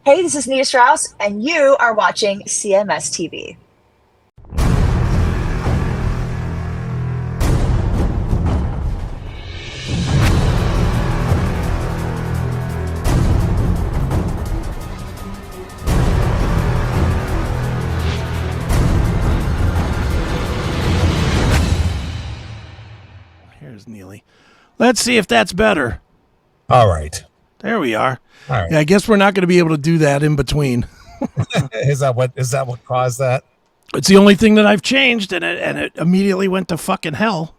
Hey, this is Nia Strauss, and you are watching CMS TV. Here's Neeley. Let's see if that's better. All right. There we are. All right. Yeah, I guess we're not going to be able to do that in between. Is that what caused that? It's the only thing that I've changed, and it immediately went to fucking hell.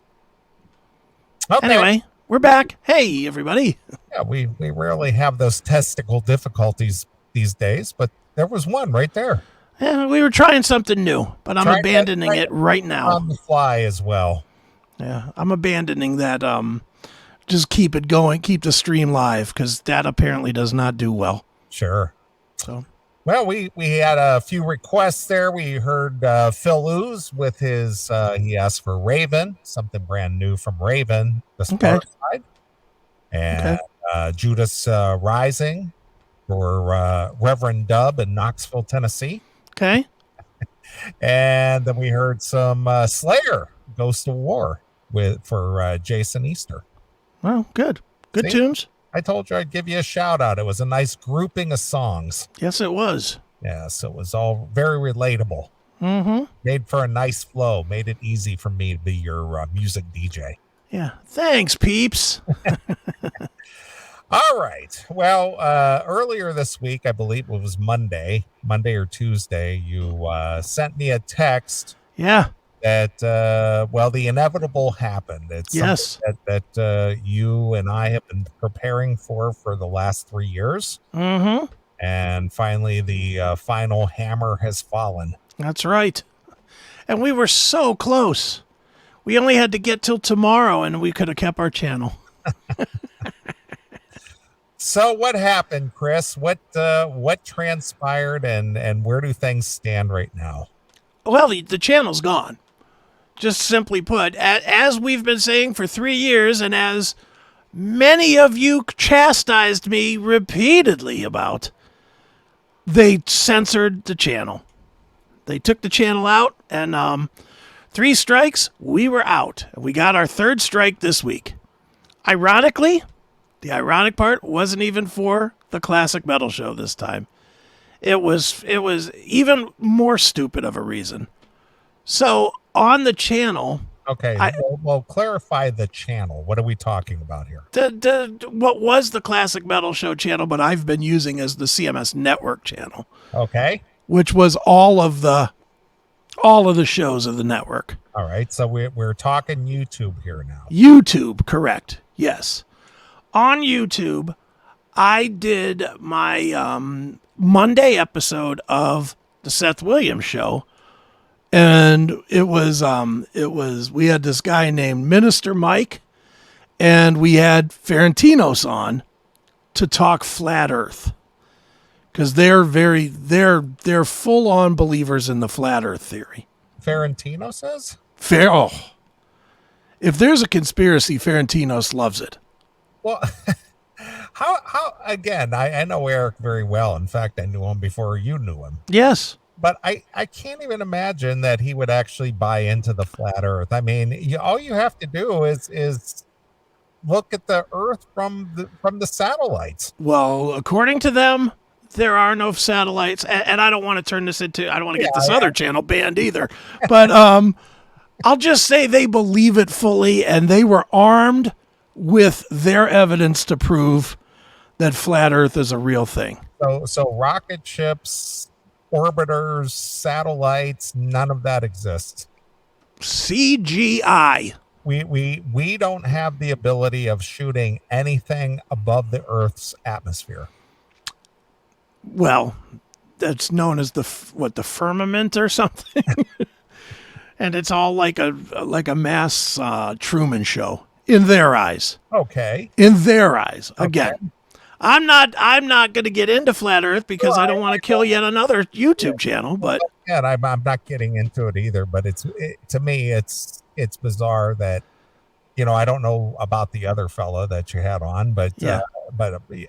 Okay. Anyway, we're back. Hey, everybody. Yeah, we rarely have those testicle difficulties these days, but there was one right there. Yeah, we were trying something new, but I'm abandoning it right now. On the fly as well. Yeah, I'm abandoning that. Just keep it going, keep the stream live, because that apparently does not do well. Sure. So, well, we had a few requests there. We heard Phil Ooze with his, he asked for Raven, something brand new from Raven, the Star side. And Judas Rising for Reverend Dub in Knoxville, Tennessee. Okay. And then we heard some Slayer, Ghost of War, for Jason Easter. Well, good. Good See? tunes. I told you I'd give you a shout out. It was a nice grouping of songs. Yes, it was. Yeah, so it was all very relatable. Mm-hmm. Made for a nice flow. Made it easy for me to be your music DJ. Yeah. Thanks, peeps. All right. Well, earlier this week, I believe it was Monday or Tuesday, you sent me a text. Yeah. That the inevitable happened. It's something that you and I have been preparing for the last 3 years. Mm-hmm. And finally, the final hammer has fallen. That's right. And we were so close. We only had to get till tomorrow, and we could have kept our channel. So what happened, Chris? What transpired, and where do things stand right now? Well, the channel's gone. Just simply put, as we've been saying for 3 years, and as many of you chastised me repeatedly about, they censored the channel. They took the channel out, and 3 strikes, we were out. We got our 3rd strike this week. Ironically, the ironic part wasn't even for the classic metal show this time. It was even more stupid of a reason. So on the channel, okay. Well, clarify the channel. What are we talking about here? What was the classic metal show channel, but I've been using as the CMS network channel. Okay. Which was all of the shows of the network. All right. So we're talking YouTube here now. YouTube, correct? Yes. On YouTube, I did my Monday episode of the Seth Williams show. And it was we had this guy named Minister Mike, and we had Ferentinos on to talk flat Earth, because they're full on believers in the flat Earth theory. Ferentino says? If there's a conspiracy, Ferentinos loves it. Well, how again? I know Eric very well. In fact, I knew him before you knew him. Yes. But I can't even imagine that he would actually buy into the flat Earth. I mean, all you have to do is look at the Earth from the satellites. Well, according to them, there are no satellites, and I don't want to turn this into. I don't want to get this other channel banned either. But I'll just say they believe it fully, and they were armed with their evidence to prove that flat Earth is a real thing. So rocket ships, orbiters, satellites, none of that exists. CGI. We don't have the ability of shooting anything above the Earth's atmosphere. Well, that's known as the firmament or something. And it's all like a mass Truman show in their eyes. Okay. In their eyes. Okay. Again. I'm not going to get into flat Earth because I don't want to kill yet another YouTube channel. But yeah, I'm not getting into it either. But to me, it's bizarre that I don't know about the other fella that you had on, but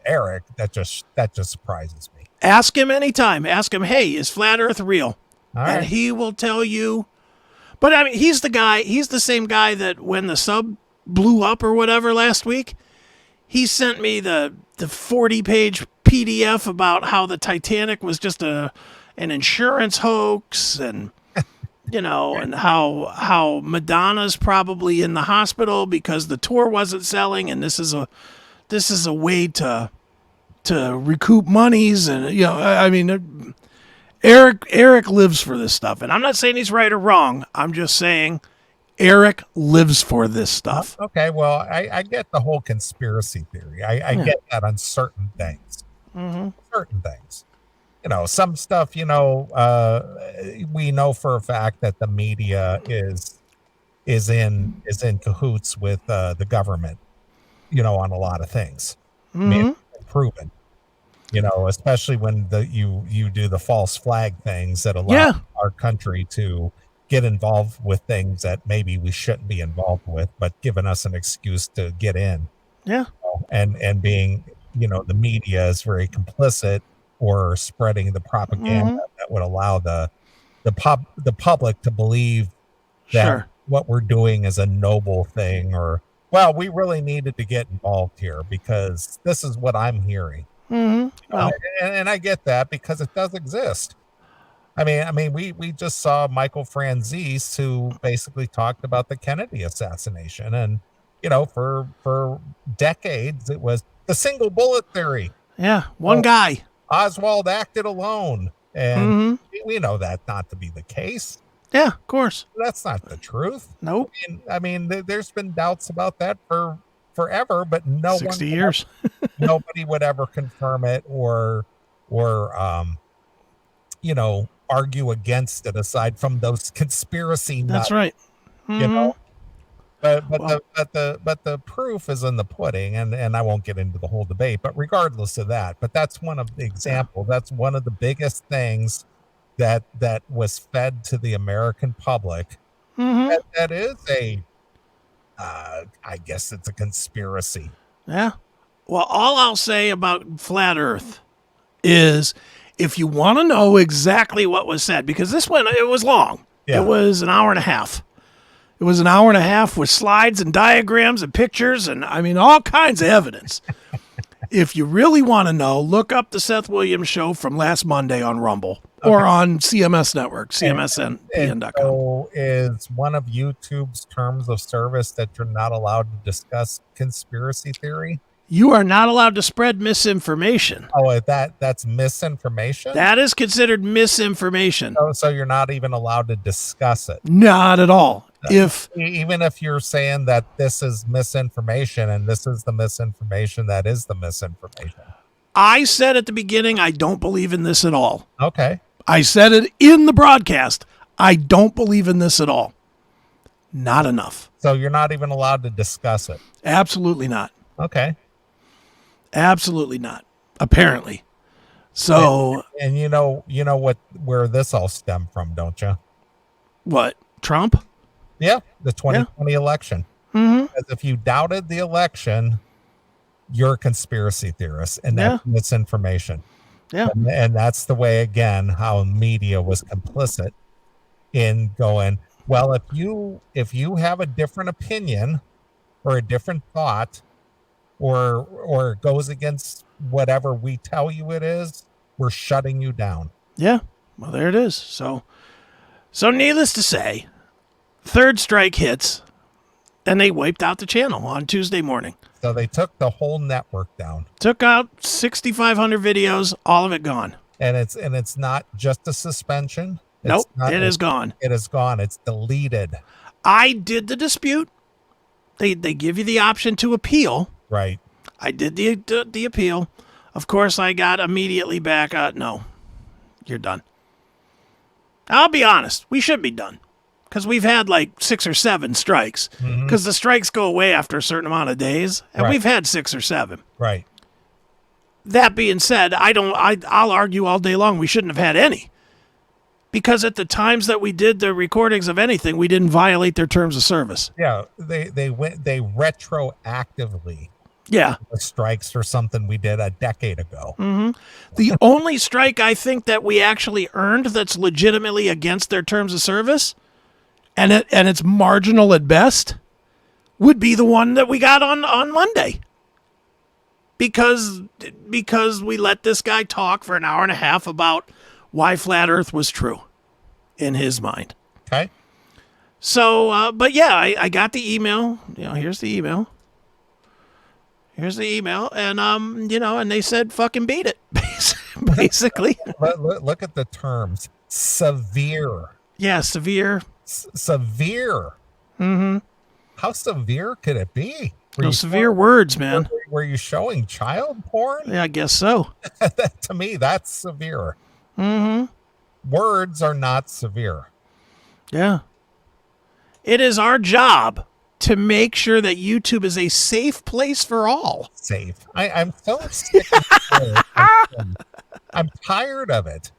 Eric, that just surprises me. Ask him anytime. Ask him, hey, is flat Earth real? All And right. he will tell you. But I mean, he's the same guy that when the sub blew up or whatever last week, he sent me the 40-page PDF about how the Titanic was just an insurance hoax, and and how Madonna's probably in the hospital because the tour wasn't selling, and this is a way to recoup monies, and I mean, Eric lives for this stuff, and I'm not saying he's right or wrong. I'm just saying Eric lives for this stuff. Okay, well, I get the whole conspiracy theory. I get that on certain things. Mm-hmm. Certain things. Some stuff, we know for a fact that the media is in cahoots with the government, on a lot of things. Mm-hmm. I mean, it's proven. Especially when you do the false flag things that allow our country to get involved with things that maybe we shouldn't be involved with, but giving us an excuse to get in. Yeah. And being, the media is very complicit or spreading the propaganda that would allow the public to believe that what we're doing is a noble thing, or, well, we really needed to get involved here because this is what I'm hearing. Mm-hmm. Well, and I get that because it does exist. I mean, we just saw Michael Franzese, who basically talked about the Kennedy assassination, and for decades it was the single bullet theory. Yeah, one guy. Oswald acted alone, and we know that not to be the case. Yeah, of course. That's not the truth. Nope. I mean, there's been doubts about that for forever, but 60 years. Nobody would ever confirm it or argue against it aside from those conspiracy nuts. That's right. Mm-hmm. But the proof is in the pudding, and I won't get into the whole debate, but regardless of that, but that's one of the examples. That's one of the biggest things that was fed to the American public. Mm-hmm. That is I guess it's a conspiracy. Yeah. Well, all I'll say about flat Earth is if you want to know exactly what was said, because this one, it was long. Yeah. It was an hour and a half. It was an hour and a half with slides and diagrams and pictures and, I mean, all kinds of evidence. If you really want to know, look up the Seth Williams show from last Monday on Rumble or on CMS Network, CMSN.com. So is one of YouTube's terms of service that you're not allowed to discuss conspiracy theory? You are not allowed to spread misinformation. Oh, that's misinformation? That is considered misinformation. So you're not even allowed to discuss it? Not at all. Even if you're saying that this is misinformation and this is the misinformation that is the misinformation. I said at the beginning, I don't believe in this at all. Okay. I said it in the broadcast. I don't believe in this at all. Not enough. So you're not even allowed to discuss it? Absolutely not. Okay. Absolutely not. Apparently. So. And you know where this all stemmed from, don't you? What? Trump? Yeah, the 2020 election. Mm-hmm. Because if you doubted the election, you're a conspiracy theorist, and that's misinformation. Yeah. And that's the way, again, how media was complicit in going, well, if you have a different opinion or a different thought or it goes against whatever we tell you it is, we're shutting you down. Yeah. Well, there it is. So needless to say, third strike hits, and they wiped out the channel on Tuesday morning. So they took the whole network down. Took out 6,500 videos, all of it gone. And it's not just a suspension. Nope, it is gone. It is gone. It's deleted. I did the dispute. They give you the option to appeal. Right. I did the appeal. Of course, I got immediately back. No, you're done. I'll be honest. We should be done. Because we've had like 6 or 7 strikes. Because the strikes go away after a certain amount of days. And we've had 6 or 7. Right. That being said, I'll argue all day long we shouldn't have had any. Because at the times that we did the recordings of anything, we didn't violate their terms of service. Yeah, they retroactively strikes for something we did a decade ago. The only strike I think that we actually earned that's legitimately against their terms of service, and it's marginal at best, would be the one that we got on Monday. Because we let this guy talk for an hour and a half about why flat Earth was true in his mind. Okay. So, but yeah, I got the email. Here's the email. And, and they said, fucking beat it, basically. Look at the terms. Severe. Yeah, severe. Severe. Mm-hmm. How severe could it be? Those severe words, man. Were you showing child porn? Yeah, I guess so. To me, that's severe. Mm-hmm. Words are not severe. Yeah. It is our job to make sure that YouTube is a safe place for all. Safe. I'm so sick of it. I'm tired of it.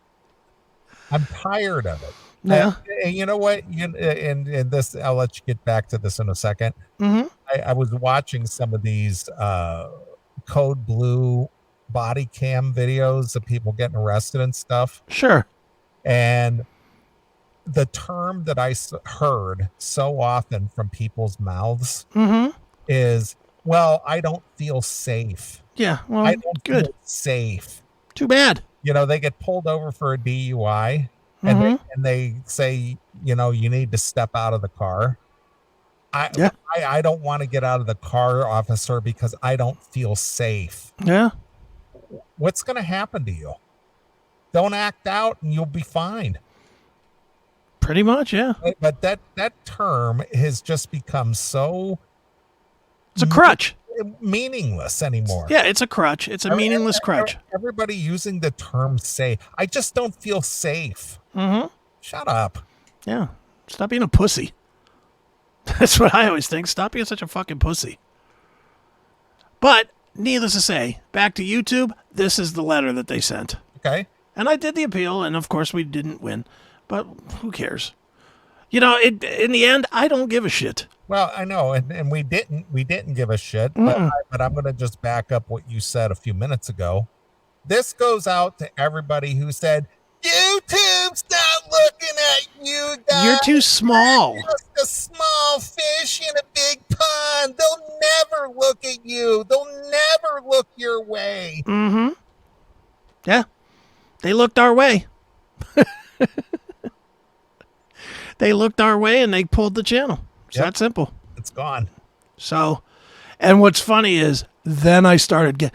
Yeah. And you know what? And this, I'll let you get back to this in a second. Mm-hmm. I was watching some of these Code Blue body cam videos of people getting arrested and stuff. Sure. And the term that I heard so often from people's mouths is, well, I don't feel safe. Yeah, well, I don't good. feel safe. Too bad. They get pulled over for a DUI and they say, you need to step out of the car. I don't want to get out of the car, officer, because I don't feel safe. Yeah. What's going to happen to you? Don't act out and you'll be fine. Pretty much, yeah. But that term has just become so... It's a crutch. Meaningless anymore. Yeah, it's a crutch. It's a meaningless crutch. Everybody using the term safe. I just don't feel safe. Mm-hmm. Shut up. Yeah. Stop being a pussy. That's what I always think. Stop being such a fucking pussy. But, needless to say, back to YouTube, this is the letter that they sent. Okay. And I did the appeal, and of course we didn't win. But who cares? In the end, I don't give a shit. Well, I know, and we didn't give a shit, but I'm going to just back up what you said a few minutes ago. This goes out to everybody who said, YouTube's not looking at you guys. You're too small. You're just a small fish in a big pond. They'll never look at you. They'll never look your way. Mm-hmm. Yeah. They looked our way. They looked our way and they pulled the channel. It's that simple. It's gone. So, and what's funny is then I started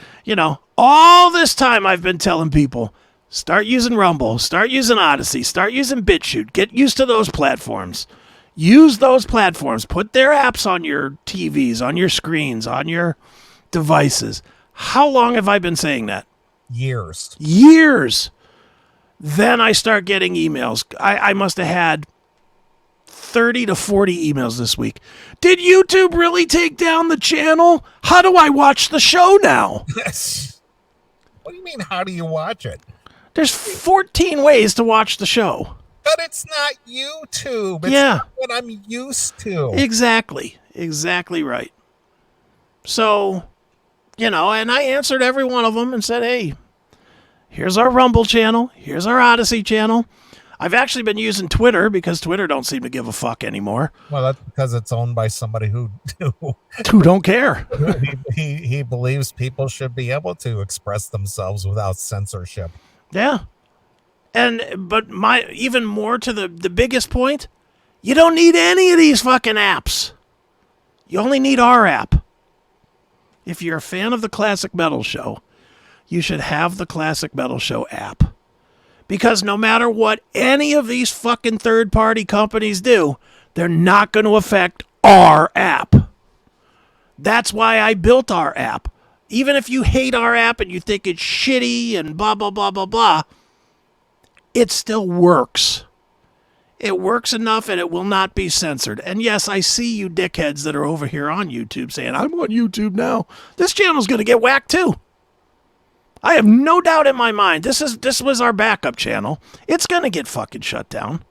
all this time I've been telling people, start using Rumble, start using Odyssey, start using BitChute, get used to those platforms. Use those platforms. Put their apps on your TVs, on your screens, on your devices. How long have I been saying that? Years. Then I start getting emails. I must have had 30 to 40 emails this week. Did YouTube really take down the channel? How do I watch the show now? What do you mean, how do you watch it? There's 14 ways to watch the show. But it's not YouTube. It's not what I'm used to. Exactly right. So, and I answered every one of them and said, hey, here's our Rumble channel. Here's our Odyssey channel. I've actually been using Twitter because Twitter don't seem to give a fuck anymore. Well, that's because it's owned by somebody who don't care. he believes people should be able to express themselves without censorship. Yeah. But even more to the biggest point, you don't need any of these fucking apps. You only need our app. If you're a fan of the Classic Metal Show, you should have the Classic Metal Show app. Because no matter what any of these fucking third-party companies do, they're not going to affect our app. That's why I built our app. Even if you hate our app and you think it's shitty and blah, blah, blah, blah, blah, it still works. It works enough and it will not be censored. And yes, I see you dickheads that are over here on YouTube saying, I'm on YouTube now. This channel's going to get whacked too. I have no doubt in my mind. This was our backup channel. It's gonna get fucking shut down.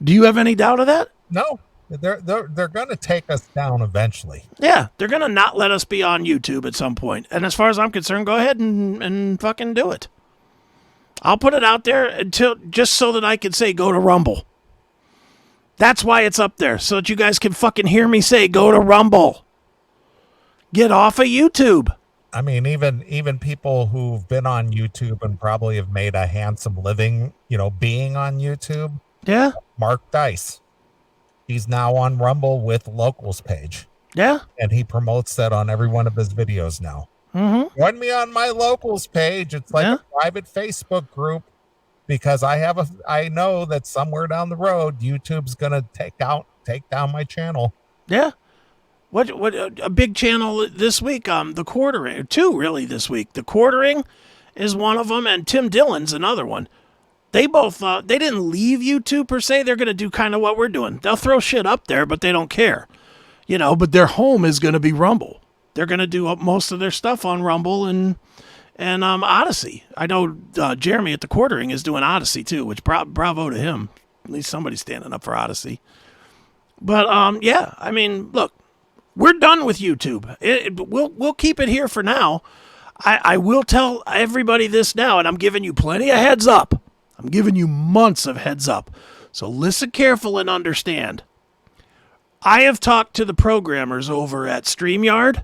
Do you have any doubt of that? No, they're going to take us down eventually. Yeah, they're gonna not let us be on YouTube at some point. And as far as I'm concerned, go ahead and fucking do it. I'll put it out there until just so that I can say go to Rumble. That's why it's up there, so that you guys can fucking hear me say go to Rumble. Get off of YouTube. I mean, even people who've been on YouTube and probably have made a handsome living, being on YouTube. Yeah. Mark Dice. He's now on Rumble with Locals page. Yeah. And he promotes that on every one of his videos now. Mm-hmm. Join me on my Locals page. It's like a private Facebook group because I know that somewhere down the road, YouTube's going to take down my channel. Yeah. What a big channel this week, the Quartering, two really this week. The Quartering is one of them, and Tim Dillon's another one. They both, they didn't leave YouTube per se. They're going to do kind of what we're doing. They'll throw shit up there, but they don't care. But their home is going to be Rumble. They're going to do most of their stuff on Rumble and Odyssey. I know Jeremy at the Quartering is doing Odyssey too, which bravo to him. At least somebody's standing up for Odyssey. But yeah, I mean, look, we're done with YouTube. We'll keep it here for now. I will tell everybody this now, and I'm giving you plenty of heads up. I'm giving you months of heads up. So listen careful and understand. I have talked to the programmers over at StreamYard,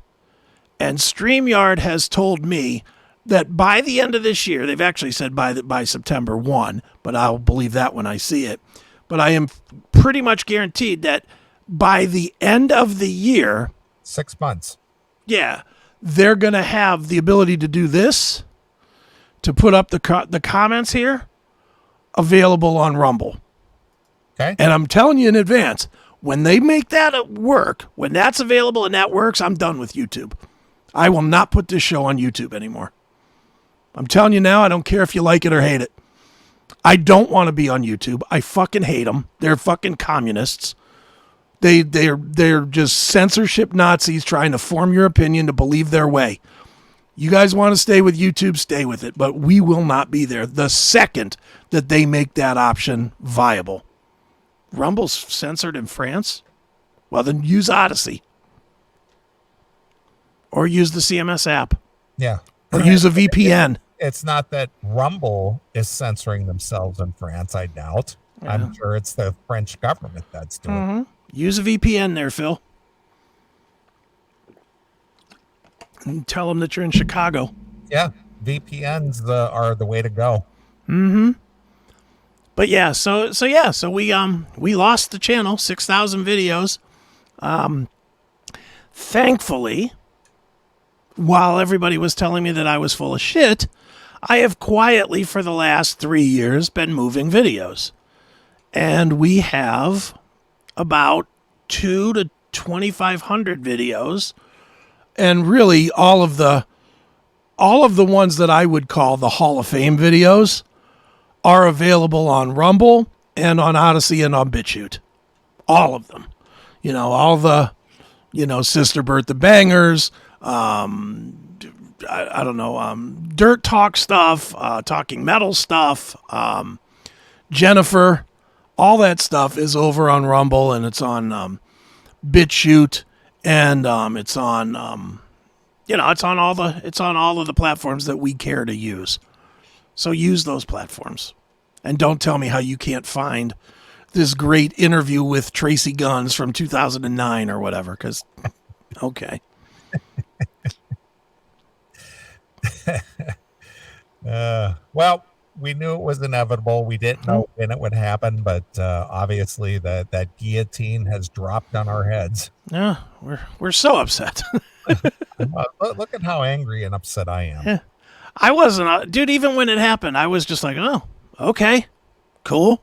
and StreamYard has told me that by the end of this year, they've actually said by September 1, but I'll believe that when I see it. But I am pretty much guaranteed that by the end of the year, 6 months. Yeah, they're going to have the ability to do this, to put up the comments here, available on Rumble. Okay. And I'm telling you in advance, when they make that work, when that's available and that works, I'm done with YouTube. I will not put this show on YouTube anymore. I'm telling you now, I don't care if you like it or hate it. I don't want to be on YouTube. I fucking hate them. They're fucking communists. They're just censorship Nazis trying to form your opinion to believe their way. You guys want to stay with YouTube, stay with it, but we will not be there the second that they make that option viable. Rumble's censored in France? Well, then use Odyssey. Or use the CMS app. Yeah. Or use a VPN. It's not that Rumble is censoring themselves in France, I doubt. Yeah. I'm sure it's the French government that's doing it. Use a VPN there, Phil. And tell them that you're in Chicago. Yeah, VPNs are the way to go. Mm-hmm. But yeah, so we lost the channel, 6,000 videos. Thankfully, while everybody was telling me that I was full of shit, I have quietly for the last 3 years been moving videos. And we have about 200 to 2,500 videos. And really all of the ones that I would call the Hall of Fame videos are available on Rumble and on Odyssey and on BitChute. All of them. All the, Sister Bertha Bangers, I don't know, Dirt Talk stuff, Talking Metal stuff, Jennifer, all that stuff is over on Rumble and it's on BitChute and it's on it's on all of the platforms that we care to use. So use those platforms. And don't tell me how you can't find this great interview with Tracy Guns from 2009 or whatever, because, okay. Well, we knew it was inevitable. We didn't know when it would happen, but obviously that guillotine has dropped on our heads. Yeah, we're so upset. Look at how angry and upset I am. Yeah. I wasn't, dude, even when it happened, I was just like, oh, okay, cool.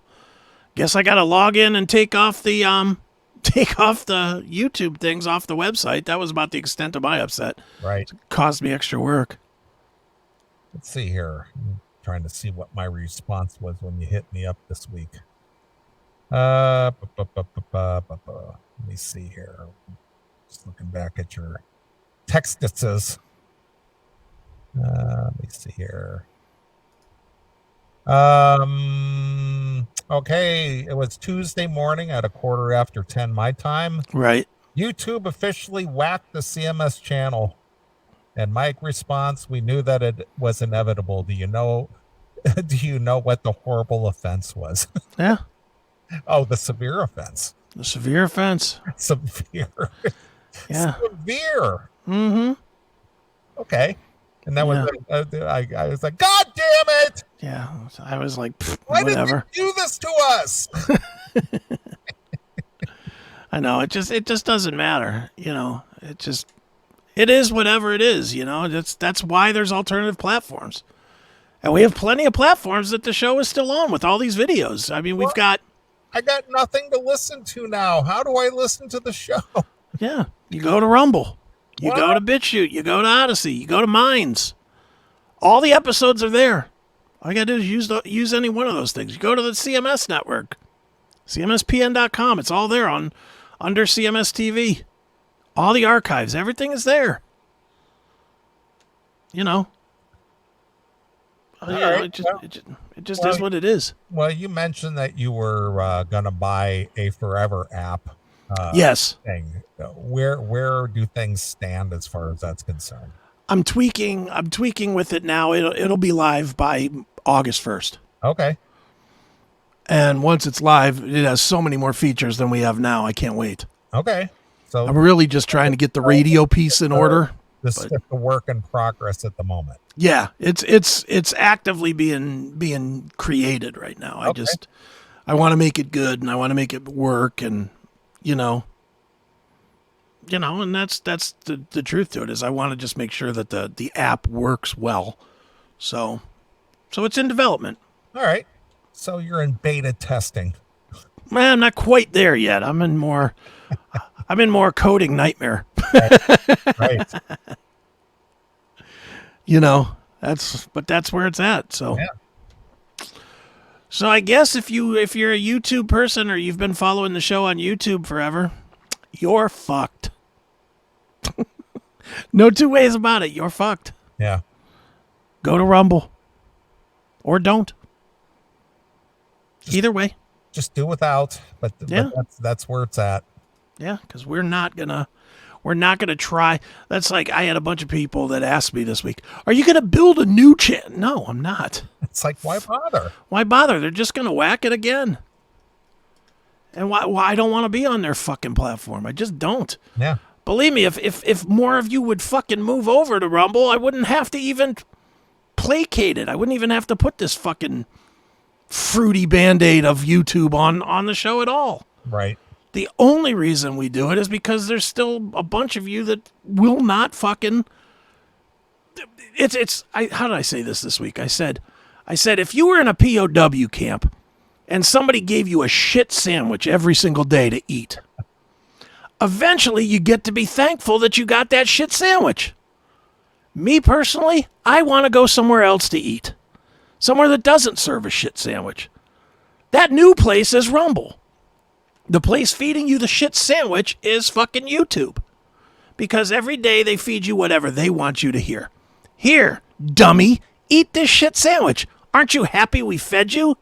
Guess I got to log in and take off the YouTube things off the website. That was about the extent of my upset. Right. It caused me extra work. Let's see here. I'm trying to see what my response was when you hit me up this week. Let me see here. Just looking back at your texts. Let me see here. Okay, it was Tuesday morning at 10:15 my time. Right. YouTube officially whacked the CMS channel. And my response, we knew that it was inevitable. Do you know what the horrible offense was? Yeah. Oh, the severe offense. The severe offense. Severe. Yeah. Severe. Mm-hmm. Okay. And that was I was like, God damn it! Yeah. I was like, Why whatever. did you do this to us? I know. It just doesn't matter. It is whatever it is. That's why there's alternative platforms. And we have plenty of platforms that the show is still on with all these videos. I mean, I got nothing to listen to now. How do I listen to the show? Yeah. You go to Rumble. You go to BitChute. You go to Odyssey. You go to Minds. All the episodes are there. All you got to do is use any one of those things. You go to the CMS network. CMSPN.com. It's all there under CMS TV. All the archives. Everything is there. It just is what it is. Well, you mentioned that you were going to buy a Forever app. Yes. Thing. Where do things stand as far as that's concerned? I'm tweaking with it now. It'll be live by August 1st. Okay. And once it's live, it has so many more features than we have now. I can't wait. Okay. So I'm really just trying to get the radio piece in order. This is the work in progress at the moment. Yeah, it's actively being created right now. Okay. I want to make it good and I want to make it work, and and that's the truth to it, is I want to just make sure that the app works well. So it's in development. All right. So you're in beta testing. Man, I'm not quite there yet. I'm in more coding nightmare. Right. That's where it's at. So Yeah. So I guess if you're a YouTube person or you've been following the show on YouTube forever, you're fucked. No two ways about it. You're fucked. Yeah. Go to Rumble. Or don't. Either way. Just do without, but that's where it's at. Yeah, because we're not gonna try. That's like, I had a bunch of people that asked me this week, are you gonna build a new channel? No, I'm not. It's like, why bother? Why bother? They're just gonna whack it again. And why I don't want to be on their fucking platform. I just don't. Yeah. Believe me, if more of you would fucking move over to Rumble, I wouldn't have to even placate it. I wouldn't even have to put this fucking fruity Band-Aid of YouTube on the show at all. Right. The only reason we do it is because there's still a bunch of you that will not fucking... How did I say this week? I said, if you were in a POW camp and somebody gave you a shit sandwich every single day to eat, eventually you get to be thankful that you got that shit sandwich. Me personally, I want to go somewhere else to eat. Somewhere that doesn't serve a shit sandwich. That new place is Rumble. The place feeding you the shit sandwich is fucking YouTube. Because every day they feed you whatever they want you to hear. Here, dummy, eat this shit sandwich. Aren't you happy we fed you?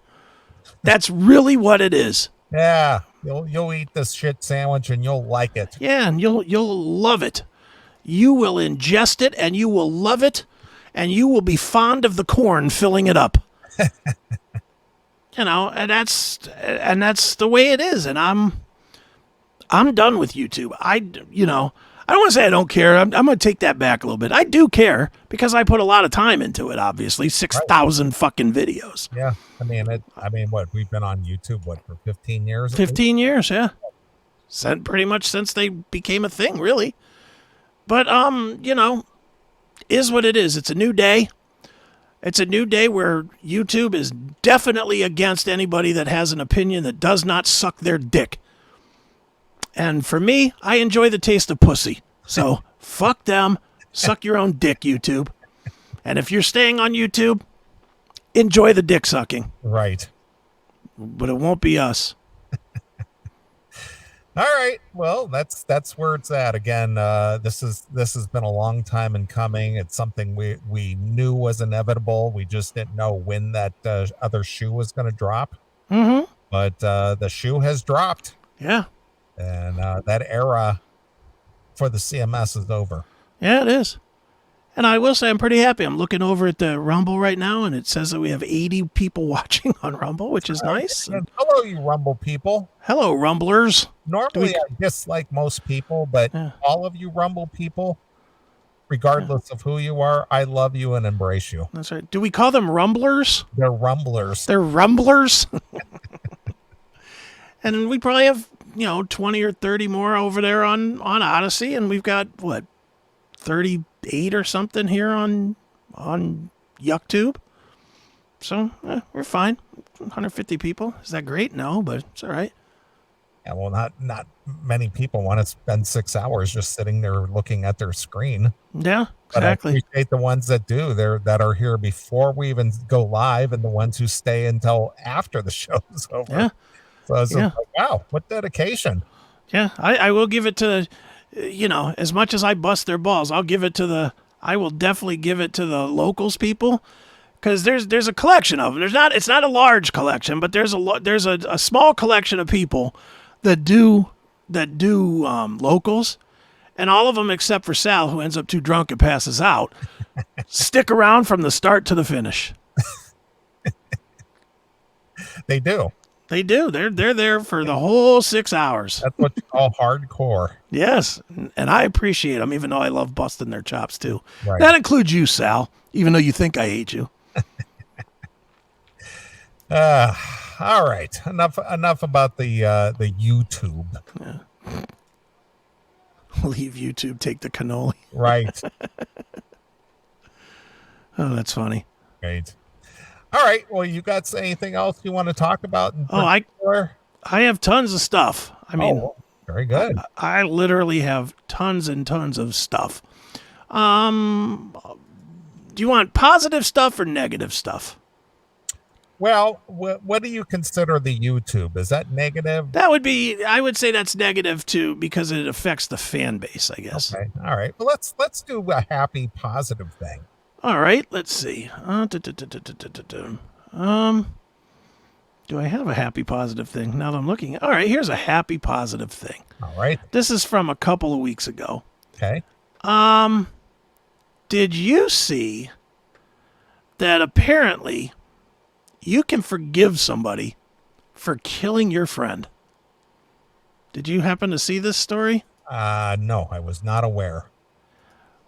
That's really what it is. Yeah, you'll eat this shit sandwich and you'll like it. Yeah, and you'll love it. You will ingest it and you will love it, and you will be fond of the corn filling it up. And that's the way it is. And I'm done with YouTube. I don't want to say I don't care. I'm going to take that back a little bit. I do care because I put a lot of time into it. Obviously, 6,000 fucking videos. Yeah, what, we've been on YouTube for 15 years? 15 years, yeah. Pretty much since they became a thing, really. But is what it is. It's a new day. It's a new day where YouTube is definitely against anybody that has an opinion that does not suck their dick. And for me, I enjoy the taste of pussy. So fuck them. Suck your own dick, YouTube. And if you're staying on YouTube, enjoy the dick sucking. Right. But it won't be us. All right. Well, that's where it's at. Again, this has been a long time in coming. It's something we knew was inevitable. We just didn't know when that other shoe was going to drop. Mm-hmm. But the shoe has dropped. Yeah. And that era for the CMS is over. Yeah, it is. And I will say I'm pretty happy. I'm looking over at the Rumble right now, and it says that we have 80 people watching on Rumble, which is nice. And hello, you Rumble people. Hello, Rumblers. Normally, I dislike most people, but all of you Rumble people, regardless of who you are, I love you and embrace you. That's right. Do we call them Rumblers? They're Rumblers. They're Rumblers. And we probably have, 20 or 30 more over there on Odyssey, and we've got, 38 or something here on YuckTube. So we're fine. 150 people. Is that great? No, but it's all right. Yeah, well, not many people want to spend 6 hours just sitting there looking at their screen. Yeah, exactly. But I appreciate the ones that do. That are here before we even go live, and the ones who stay until after the show is over. Yeah. So it's like, wow, what dedication. Yeah, I will give it to, as much as I bust their balls, I will definitely give it to the locals people, because there's a collection of them. It's not a large collection, but there's a small collection of people that do locals, and all of them except for Sal, who ends up too drunk and passes out, stick around from the start to the finish. They do. They do. They're there for the whole 6 hours. That's what you call hardcore. Yes, and I appreciate them, even though I love busting their chops too. Right. That includes you, Sal, even though you think I hate you. All right. Enough about the YouTube. Yeah. Leave YouTube, take the cannoli. Right. Oh, that's funny. Great. All right. Well, you got anything else you want to talk about? I have tons of stuff. I mean, very good. I literally have tons and tons of stuff. Do you want positive stuff or negative stuff? Well, what do you consider the YouTube? Is that negative? I would say that's negative too, because it affects the fan base, I guess. Okay. All right. Well, let's do a happy, positive thing. All right, let's see. Do I have a happy positive thing now that I'm looking? All right, here's a happy positive thing. All right. This is from a couple of weeks ago. Okay. Did you see that apparently you can forgive somebody for killing your friend? Did you happen to see this story? No, I was not aware.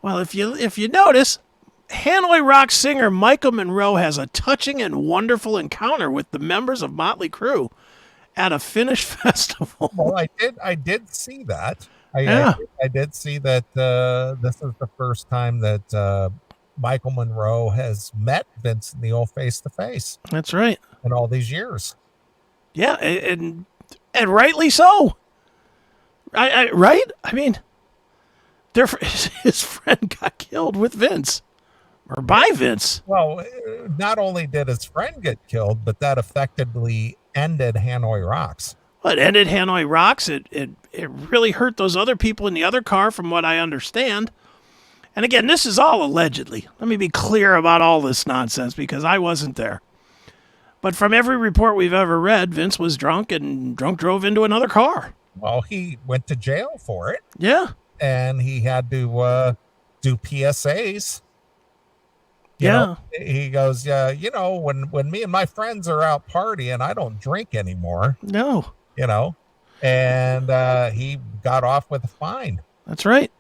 Well, if you notice, Hanoi Rocks singer Michael Monroe has a touching and wonderful encounter with the members of Motley Crue at a Finnish festival. Well, I did see that. Yeah. I did see that this is the first time that Michael Monroe has met Vince Neil face to face. That's right. In all these years. Yeah, and rightly so. Right? I mean, his friend got killed with Vince. Or by Vince. Well, not only did his friend get killed, but that effectively ended Hanoi Rocks. Well, it ended Hanoi Rocks. It really hurt those other people in the other car, from what I understand. And again, this is all allegedly. Let me be clear about all this nonsense, because I wasn't there. But from every report we've ever read, Vince was drunk and drove into another car. Well, he went to jail for it. Yeah. And he had to do PSAs. You know, he goes, when me and my friends are out partying, I don't drink anymore. No. And he got off with a fine. That's right.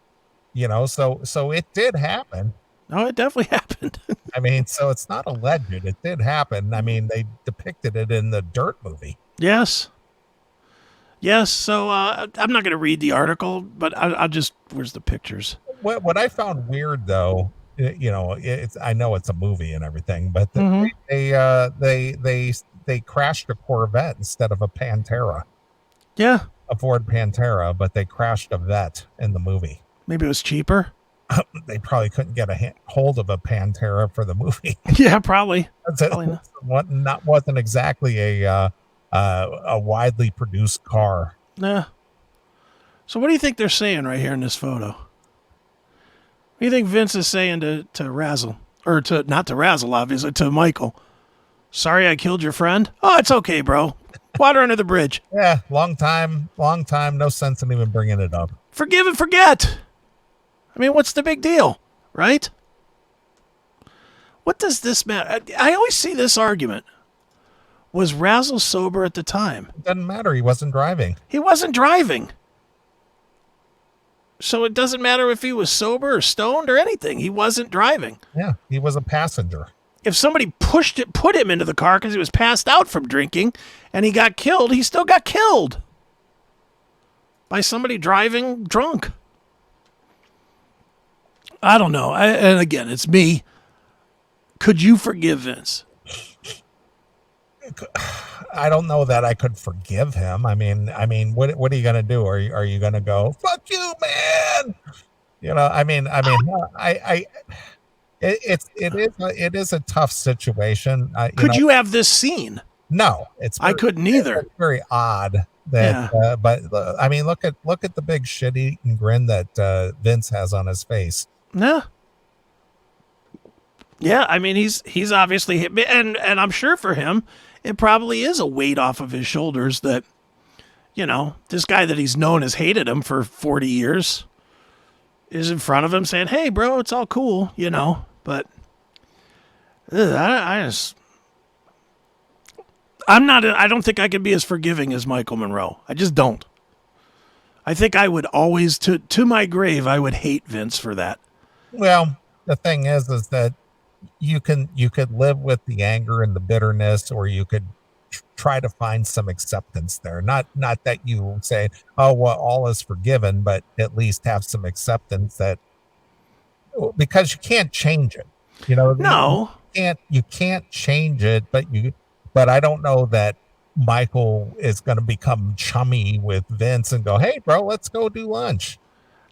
So it did happen. No, it definitely happened. I mean, so it's not alleged. It did happen. I mean, they depicted it in the Dirt movie. Yes. So I'm not going to read the article, but I'll just, where's the pictures? What I found weird, though, I know it's a movie and everything, but they crashed a Corvette instead of a Pantera. Yeah. A Ford Pantera, but they crashed a Vet in the movie. Maybe it was cheaper. They probably couldn't get a hold of a Pantera for the movie. Yeah, probably. Wasn't exactly a widely produced car. Nah. So what do you think they're saying right here in this photo? What do you think Vince is saying to Razzle? Or not to Razzle, obviously, to Michael. Sorry I killed your friend? Oh, it's okay, bro. Water under the bridge. Yeah, long time. No sense in even bringing it up. Forgive and forget. I mean, what's the big deal, right? What does this matter? I always see this argument. Was Razzle sober at the time? It doesn't matter. He wasn't driving. He wasn't driving. So it doesn't matter if he was sober or stoned or anything. He wasn't driving. Yeah, he was a passenger. If somebody put him into the car because he was passed out from drinking and he got killed, he still got killed by somebody driving drunk. I don't know. And again, it's me. Could you forgive Vince? I don't know that I could forgive him. I mean, what are you gonna do? Are you gonna go, fuck you, man? You know, it is a tough situation. Could you have this scene? No, I couldn't either. It's very odd that, but I mean, look at the big shit-eating grin that Vince has on his face. Yeah. I mean, he's obviously hit me, and I'm sure for him, it probably is a weight off of his shoulders that, you know, this guy that he's known has hated him for 40 years is in front of him saying, hey, bro, it's all cool, you know, but I don't think I could be as forgiving as Michael Monroe. I just don't. I think I would always, to my grave, I would hate Vince for that. Well, the thing is that you could live with the anger and the bitterness, or you could try to find some acceptance there. Not that you say, oh, well, all is forgiven, but at least have some acceptance that, because you can't change it. You know, no, you can't change it, but I don't know that Michael is going to become chummy with Vince and go, hey, bro, let's go do lunch.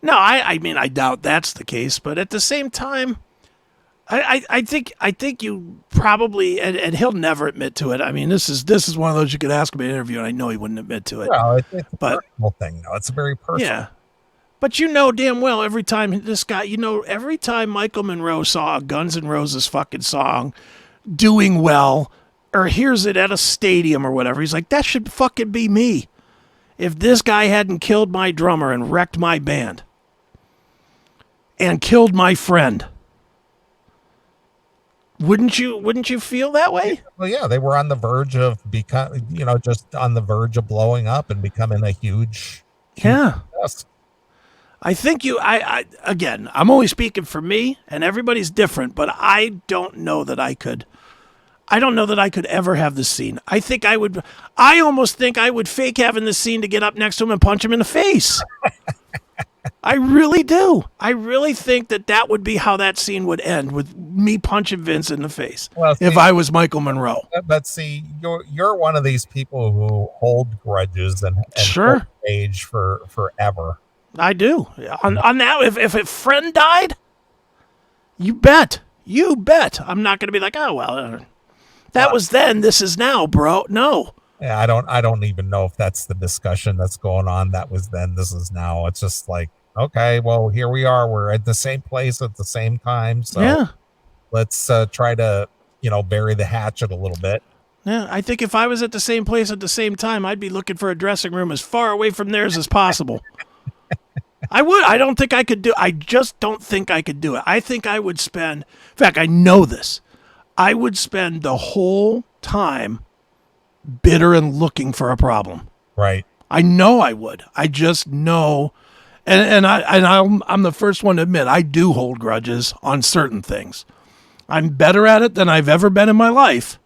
No, I mean, I doubt that's the case, but at the same time, I think you probably, and he'll never admit to it. I mean, this is one of those you could ask him in an interview, and I know he wouldn't admit to it. Well, it's a personal thing, though. It's a very personal. Yeah, but you know damn well every time Michael Monroe saw a Guns N' Roses fucking song doing well, or hears it at a stadium or whatever, he's like, that should fucking be me. If this guy hadn't killed my drummer and wrecked my band and killed my friend, wouldn't you feel that way? Well, yeah, they were on the verge of just on the verge of blowing up and becoming a huge success. I think again, I'm only speaking for me, and everybody's different, but I don't know that I could ever have this scene. I almost think I would fake having this scene to get up next to him and punch him in the face. I really do. I really think that would be how that scene would end, with me punching Vince in the face. Well, see, if I was Michael Monroe. But see, you're one of these people who hold grudges and sure age for forever. I do. On that, if a friend died, you bet. I'm not going to be like, oh well, that was then, this is now, bro. No. Yeah, I don't even know if that's the discussion that's going on. That was then, this is now. It's just like, okay, well, here we are. We're at the same place at the same time. So yeah, let's try to, bury the hatchet a little bit. Yeah, I think if I was at the same place at the same time, I'd be looking for a dressing room as far away from theirs as possible. I would. I just don't think I could do it. I think I would spend, in fact, I know this. I would spend the whole time bitter and looking for a problem. Right. I know I would. I just know, and I'm the first one to admit I do hold grudges on certain things. I'm better at it than I've ever been in my life.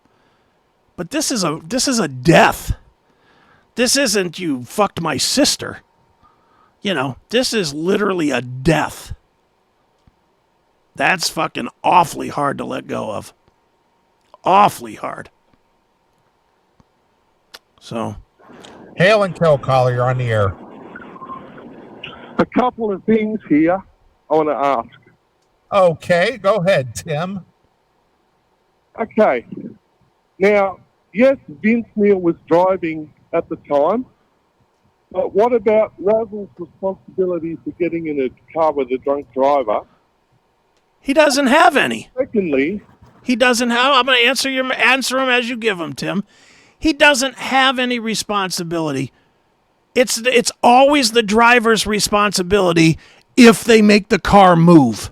But this is a death. This isn't you fucked my sister. This is literally a death. That's fucking awfully hard to let go of. Awfully hard. So, hail and kill, caller. You're on the air. A couple of things here I want to ask. Okay, go ahead, Tim. Okay. Now, yes, Vince Neil was driving at the time, But what about Razzle's responsibility for getting in a car with a drunk driver? He doesn't have any. Secondly, He doesn't have. I'm going to answer him as you give him, Tim. He doesn't have any responsibility. It's always the driver's responsibility if they make the car move.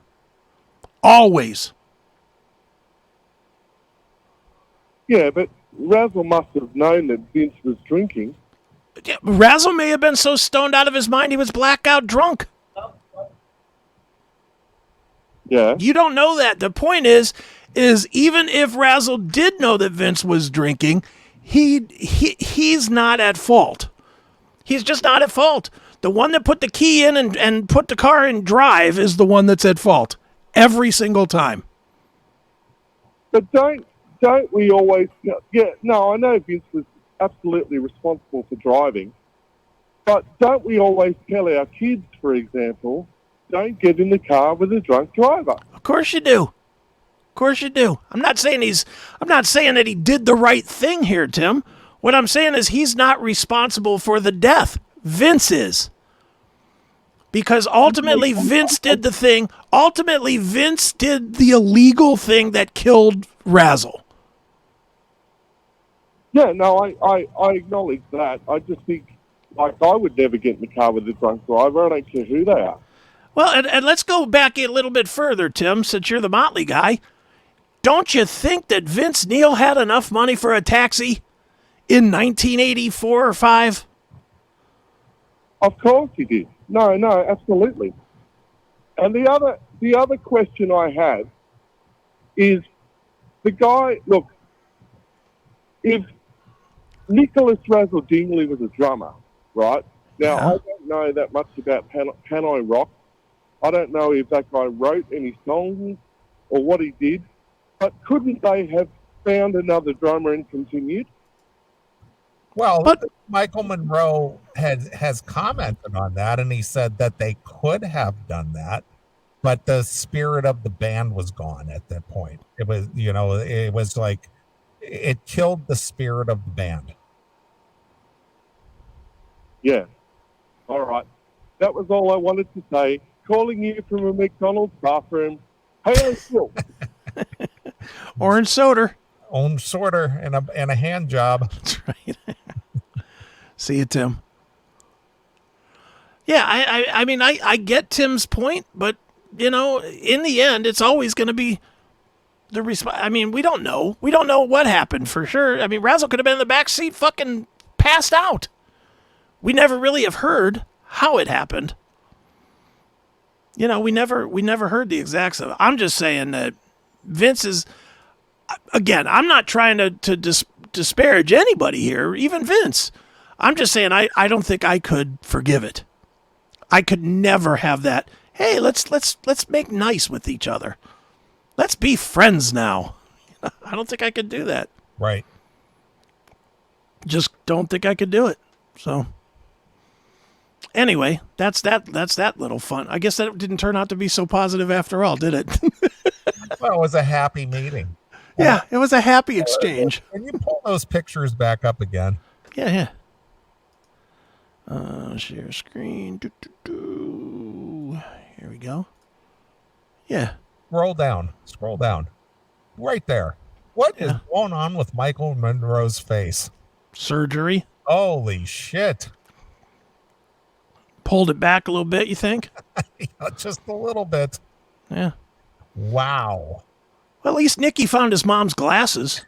Always. yeah, but Razzle must have known that Vince was drinking. Yeah, Razzle may have been so stoned out of his mind he was blackout drunk. Yeah. You don't know that. The point is even if Razzle did know that Vince was drinking, he's not at fault. He's just not at fault. The one that put the key in and put the car in drive is the one that's at fault every single time. But don't we always... Yeah, no, I know Vince was absolutely responsible for driving, but don't we always tell our kids, for example, don't get in the car with a drunk driver? Of course you do. Of course you do. I'm not saying that he did the right thing here, Tim. What I'm saying is he's not responsible for the death. Vince is. Because ultimately Vince did the thing. Ultimately Vince did the illegal thing that killed Razzle. Yeah, no, I acknowledge that. I just think, like, I would never get in the car with a drunk driver. I don't care who they are. Well, and let's go back a little bit further, Tim, since you're the Motley guy. Don't you think that Vince Neil had enough money for a taxi in 1984 or 5? Of course he did. No, absolutely. And the other question I had is the guy, look, if Nicholas Razzle Dingley was a drummer, right? Now, I don't know that much about Hanoi Rocks. I don't know if that guy wrote any songs or what he did, but couldn't they have found another drummer and continued? Well, Michael Monroe has commented on that, and he said that they could have done that, but the spirit of the band was gone at that point. It was, it was like it killed the spirit of the band. Yeah. All right. That was all I wanted to say. Calling you from a McDonald's bathroom. Hey, Phil. Orange soda. Own sorter and a hand job. That's right. See you, Tim. Yeah, I mean, I get Tim's point, but, in the end, it's always going to be the response. I mean, we don't know. We don't know what happened for sure. I mean, Razzle could have been in the back seat fucking passed out. We never really have heard how it happened. We never heard the exacts of it. I'm just saying that Vince is, again, I'm not trying to disparage anybody here, even Vince. I'm just saying I don't think I could forgive it. I could never have that. Hey, let's make nice with each other. Let's be friends now. I don't think I could do that. Right. Just don't think I could do it. So anyway, that's that little fun. I guess that didn't turn out to be so positive after all, did it? Well, it was a happy meeting. Yeah, it was a happy exchange. Can you pull those pictures back up again? Yeah. Share screen. Here we go. Yeah. Scroll down. Right there. What is going on with Michael Monroe's face? Surgery. Holy shit. Pulled it back a little bit, you think? Just a little bit. Yeah. Wow. Well, at least Nicky found his mom's glasses.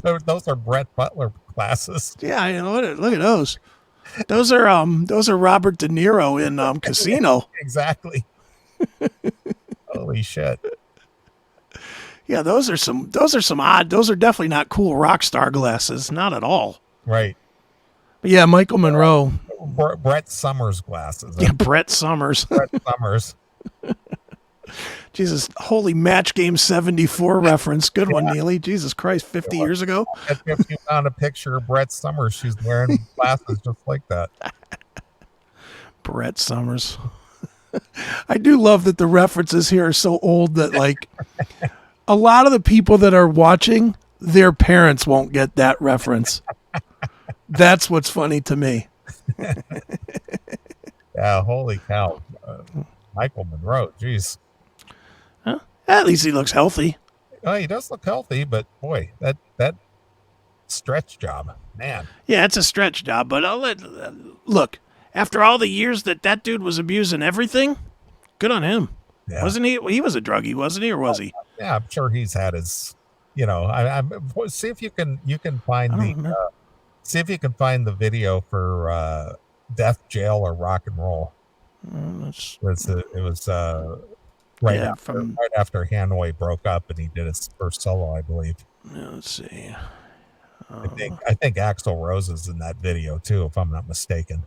Those are Brett Butler glasses. Yeah, look at those. Those are Robert De Niro in Casino. Exactly. Holy shit. Yeah, those are some odd. Those are definitely not cool rock star glasses, not at all. Right. But yeah, Michael Monroe. Brett Summers glasses. Yeah, Brett Summers. Brett Summers. Jesus, holy Match Game 74 reference. Good one, Neeley. Jesus Christ, 50 years ago. If you found a picture of Brett Summers, she's wearing glasses just like that. Brett Summers. I do love that the references here are so old that, like, a lot of the people that are watching, their parents won't get that reference. That's what's funny to me. Yeah, holy cow. Michael Monroe, geez. Huh? At least he looks healthy. Oh, he does look healthy, but boy, that stretch job, man. Yeah, it's a stretch job, but look, after all the years that dude was abusing everything, good on him. Yeah. Wasn't he? He was a druggie, wasn't he, or was he? Yeah, I'm sure he's had his, I'm see if you can find see if you can find the video for Death, Jail, or Rock and Roll. It was right after Hanoi broke up and he did his first solo, I believe. Yeah, let's see. I think Axl Rose is in that video too, if I'm not mistaken.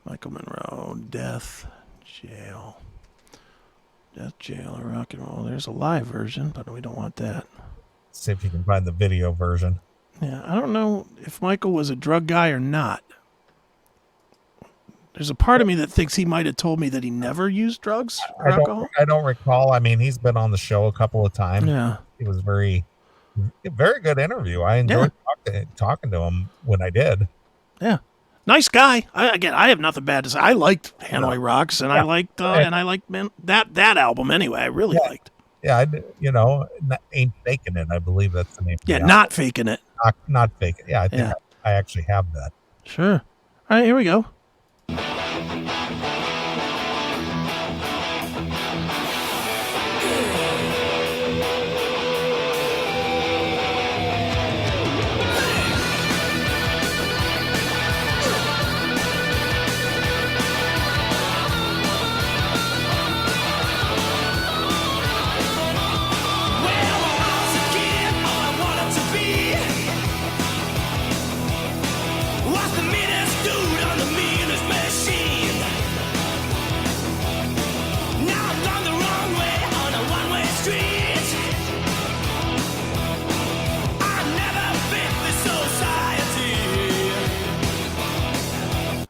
Michael Monroe, Death, Jail, or Rock and Roll. There's a live version, but we don't want that. See if you can find the video version. Yeah, I don't know if Michael was a drug guy or not. There's a part of me that thinks he might have told me that he never used drugs or alcohol. I don't recall. I mean, he's been on the show a couple of times. Yeah. It was very good interview. I enjoyed talking to him when I did. Yeah. Nice guy. I have nothing bad to say. I liked Hanoi Rocks, and I liked that album anyway. I really liked. Yeah, Ain't Faking It. I believe that's the name. Yeah, Not Faking It. Not Faking It. Yeah, I think I actually have that. Sure. All right, here we go.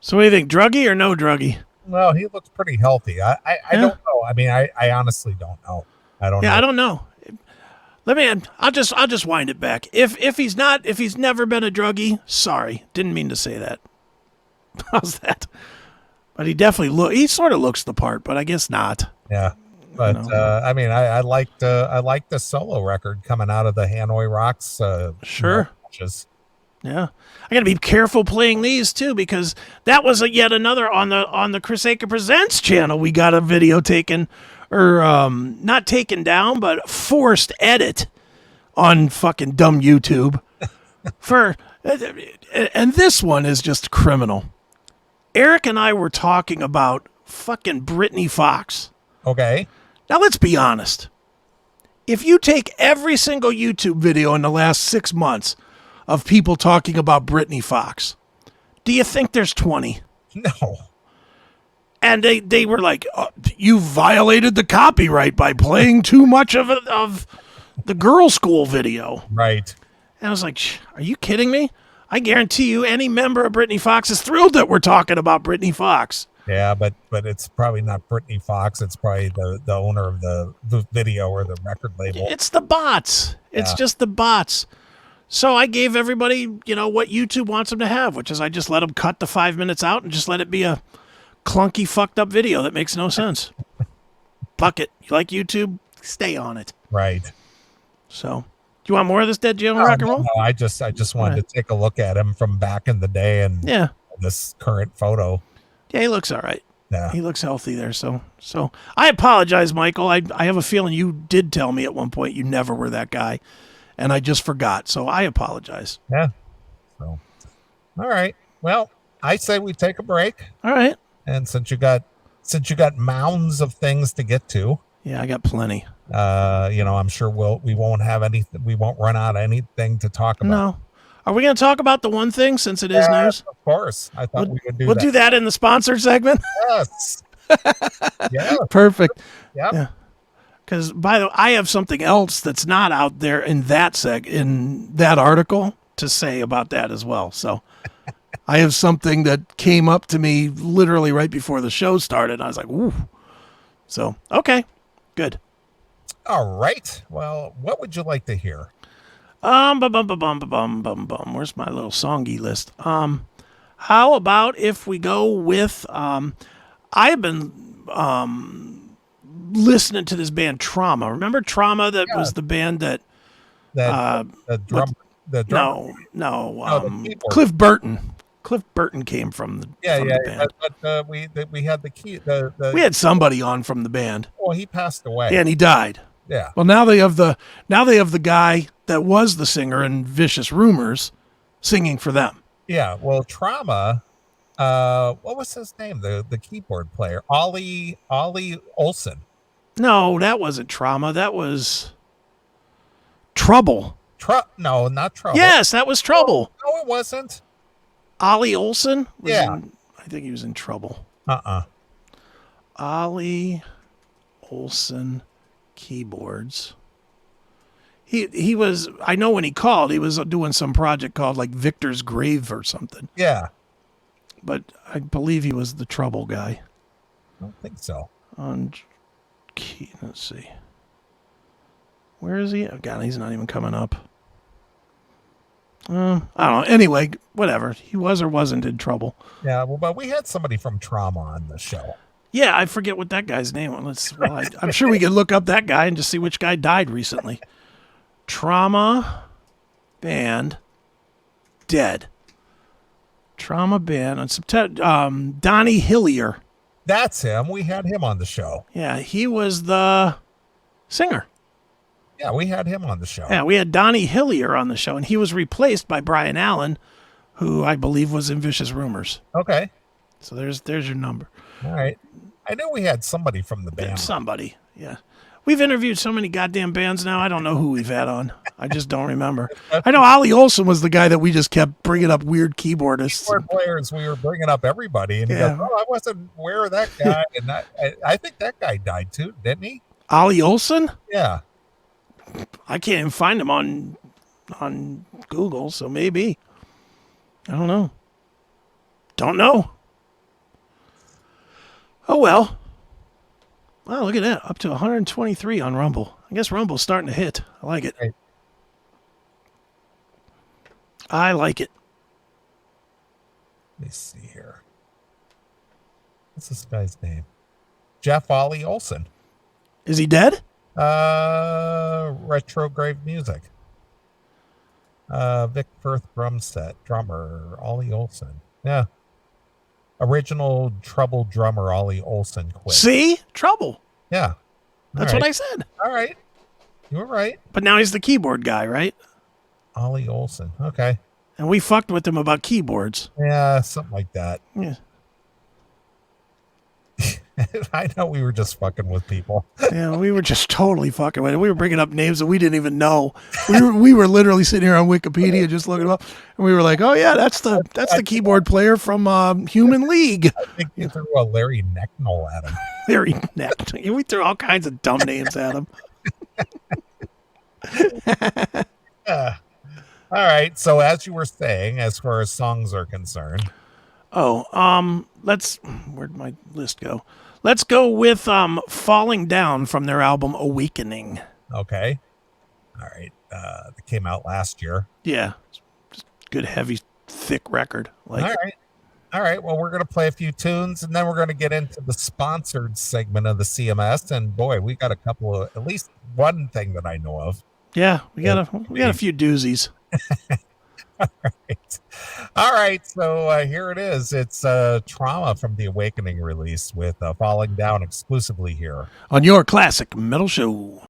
So what do you think, druggie or no druggie? Well, he looks pretty healthy. I don't know. I mean, I honestly don't know. I don't know. I don't know. I'll just wind it back. If he's never been a druggie, sorry. Didn't mean to say that. How's that? But he sort of looks the part, but I guess not. Yeah. But I mean, I liked the solo record coming out of the Hanoi Rocks. Sure. Matches. Yeah, I got to be careful playing these too, because that was yet another on the Chris Aker Presents channel. We got a video taken, or not taken down, but forced edit on fucking dumb YouTube. And this one is just criminal. Eric and I were talking about fucking Brittany Fox. Okay. Now let's be honest. If you take every single YouTube video in the last 6 months of people talking about Brittany Fox, do you think there's 20? No. And they were like, oh, you violated the copyright by playing too much of the girl school video. Right. And I was like, are you kidding me? I guarantee you any member of Brittany Fox is thrilled that we're talking about Brittany Fox. Yeah, but it's probably not Brittany Fox. It's probably the owner of the video or the record label. It's the bots. It's just the bots. So I gave everybody, what YouTube wants them to have, which is I just let them cut the 5 minutes out and just let it be a clunky, fucked up video that makes no sense. Fuck it. You like YouTube? Stay on it. Right. So, do you want more of this Dead Jail and Rock and Roll? No, I just wanted to take a look at him from back in the day and this current photo. Yeah, he looks all right. Yeah. He looks healthy there. So I apologize, Michael. I have a feeling you did tell me at one point you never were that guy. And I just forgot, so I apologize. Yeah. So, all right. Well, I say we take a break. All right. And since you got mounds of things to get to, yeah, I got plenty. I'm sure we won't run out of anything to talk about. No. Are we going to talk about the one thing since it is news? Of course. I thought we would do that. We'll do that in the sponsored segment. Yes. Yeah. Perfect. Yep. Yeah. Because, by the way, I have something else that's not out there in that in that article to say about that as well. So I have something that came up to me literally right before the show started. I was like, ooh. So, okay, good. All right. Well, what would you like to hear? Where's my little songy list? How about if we go with, I've been listening to this band Trauma. Remember Trauma? That was the band that the drum. Cliff Burton. Cliff Burton came from the band. But we had the key. We had somebody on from the band. Well, he passed away. Yeah, and he died. Yeah. Well, now they have the guy that was the singer in Vicious Rumors singing for them. Yeah. Well, Trauma. What was his name? The keyboard player, Ollie Olson. No, that wasn't Trauma. That was Trouble. No, not Trouble. Yes, that was Trouble. No, it wasn't. Ollie Olson? Yeah. I think he was in Trouble. Ollie Olson keyboards. He was, I know when he called, he was doing some project called like Victor's Grave or something. Yeah. But I believe he was the Trouble guy. I don't think so. On key, let's see. Where is he? Oh, God, he's not even coming up. I don't know. Anyway, whatever. He was or wasn't in Trouble. Yeah, well, but we had somebody from Trauma on the show. Yeah, I forget what that guy's name was. I'm sure we could look up that guy and just see which guy died recently. Trauma band dead. Trauma band on September. Donnie Hillier. That's him. We had him on the show. Yeah, he was the singer. Yeah, we had him on the show. Yeah, we had Donnie Hillier on the show, and he was replaced by Brian Allen, who I believe was in Vicious Rumors. Okay. So there's your number. All right. I knew we had somebody from the band. Somebody, yeah. We've interviewed so many goddamn bands now, I don't know who we've had on. I just don't remember. I know Ollie Olson was the guy that we just kept bringing up weird keyboardists. Keyboard players, we were bringing up everybody. And he goes, I wasn't aware of that guy. And I think that guy died too, didn't he? Ollie Olson? Yeah. I can't even find him on Google, so maybe. I don't know. Don't know. Oh, well. Wow, look at that. Up to 123 on Rumble. I guess Rumble's starting to hit. I like it. Right. I like it. Let me see here. What's this guy's name? Jeff Ollie Olson. Is he dead? Retrograde Music. Vic Firth drum set. Drummer, Ollie Olson. Yeah. Original Trouble drummer, Ollie Olson quit. See? Trouble. Yeah. That's what I said. All right. You were right. But now he's the keyboard guy, right? Ollie Olson. Okay. And we fucked with him about keyboards. Yeah, something like that. Yeah. I know we were just fucking with people. Yeah, we were just totally fucking with it. We were bringing up names that we didn't even know. We were literally sitting here on Wikipedia just looking them up, and we were like, "Oh yeah, that's the keyboard player from Human League." I think you threw a Larry Necknell at him. Larry Necknell. We threw all kinds of dumb names at him. All right. So as you were saying, as far as songs are concerned. Where'd my list go? Let's go with Falling Down from their album Awakening. Okay. All right. That came out last year. Yeah. Just good, heavy, thick record. All right. Well, we're going to play a few tunes, and then we're going to get into the sponsored segment of the CMS. And boy, we got at least one thing that I know of. Yeah, we got a few doozies. All right. So here it is. It's Trauma from the Awakening release with Falling Down exclusively here on your classic metal show.